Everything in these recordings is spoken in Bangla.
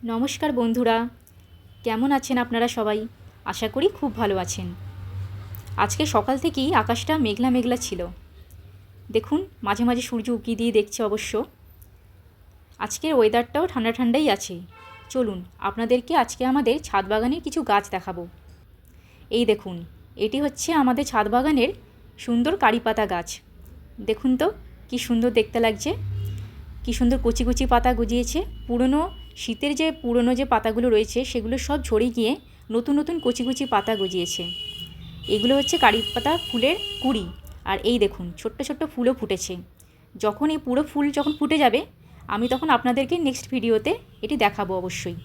নমস্কার বন্ধুরা, কেমন আছেন আপনারা সবাই? আশা করি খুব ভালো আছেন। আজকে সকাল থেকেই আকাশটা মেঘলা মেঘলা ছিল। দেখুন মাঝে মাঝে সূর্য উঁকি দিয়ে দেখছে অবশ্য। আজকের ওয়েদারটাও ঠান্ডা ঠান্ডাই আছে। চলুন আপনাদেরকে আজকে আমাদের ছাদ বাগানের কিছু গাছ দেখাবো। এই দেখুন, এটি হচ্ছে আমাদের ছাদ বাগানের সুন্দর কারি পাতা গাছ। দেখুন তো কি সুন্দর দেখতে লাগছে, কি সুন্দর কচি কচি পাতা গজিয়েছে। শীতের যে পুরনো যে পাতাগুলো রয়েছে সেগুলো সব ঝরে গিয়ে নতুন নতুন কচি কচি পাতা গজিয়েছে। এগুলো হচ্ছে কারি পাতা ফুলের কুঁড়ি। আর এই দেখুন ছোট্ট ছোট্ট ফুলও ফুটেছে। যখন এই পুরো ফুল যখন ফুটে যাবে আমি তখন আপনাদেরকে নেক্সট ভিডিওতে এটি দেখাবো অবশ্যই।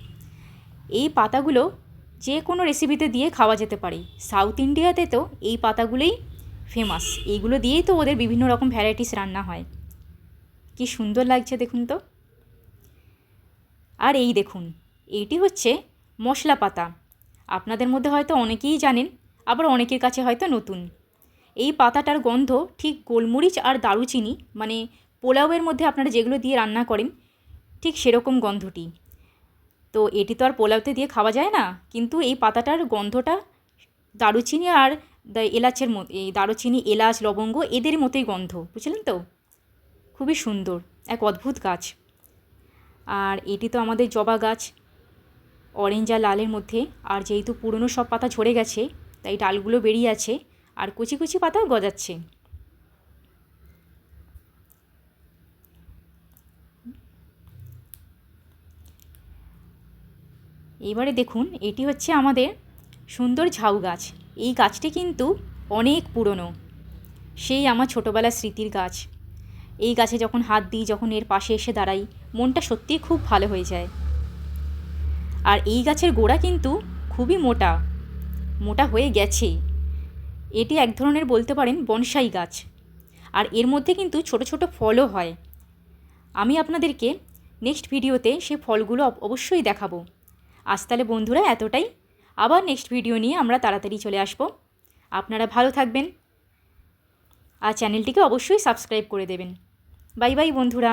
এই পাতাগুলো যে কোনো রেসিপিতে দিয়ে খাওয়া যেতে পারে। সাউথ ইন্ডিয়াতে তো এই পাতাগুলোই ফেমাস। এইগুলো দিয়েই তো ওদের বিভিন্ন রকম ভ্যারাইটিস রান্না হয়। কি সুন্দর লাগছে দেখুন তো। আর এই দেখুন, এইটি হচ্ছে মশলা পাতা। আপনাদের মধ্যে হয়তো অনেকেই জানেন, আবার অনেকের কাছে হয়তো নতুন। এই পাতাটার গন্ধ ঠিক গোলমরিচ আর দারুচিনি, মানে পোলাওয়ের মধ্যে আপনারা যেগুলো দিয়ে রান্না করেন ঠিক সেরকম গন্ধটি। তো এটি তো আর পোলাওতে দিয়ে খাওয়া যায় না, কিন্তু এই পাতাটার গন্ধটা দারুচিনি আর এলাচের মতো, এই দারুচিনি এলাচ লবঙ্গ এদের মতোই গন্ধ, বুঝলেন তো। খুবই সুন্দর এক অদ্ভুত গাছ। আর এটি তো আমাদের জবা গাছ, অরেঞ্জ আর লালের মধ্যে। আর যেহেতু পুরনো সব পাতা ঝরে গেছে তাই ডালগুলো বেরিয়ে আছে আর কুচি কুচি পাতাও গজাচ্ছে। এবারে দেখুন, এটি হচ্ছে আমাদের সুন্দর ঝাউ গাছ। এই গাছটি কিন্তু অনেক পুরনো, সেই আমার ছোটোবেলার স্মৃতির গাছ। এই গাছে যখন হাত দিই, যখন এর পাশে এসে দাঁড়াই, মনটা সত্যিই খুব ভালো হয়ে যায়। আর এই গাছের গোড়া কিন্তু খুবই মোটা মোটা হয়ে গেছে। এটি এক ধরনের বলতে পারেন বনসাই গাছ। আর এর মধ্যে কিন্তু ছোট ছোট ফলও হয়। আমি আপনাদেরকে নেক্সট ভিডিওতে সেই ফলগুলো অবশ্যই দেখাবো। আজ তাহলে বন্ধুরা এতটাই। আবার নেক্সট ভিডিও নিয়ে আমরা তাড়াতাড়ি চলে আসব। আপনারা ভালো থাকবেন আর চ্যানেলটিকে অবশ্যই সাবস্ক্রাইব করে দেবেন। বাই বাই বন্ধুরা।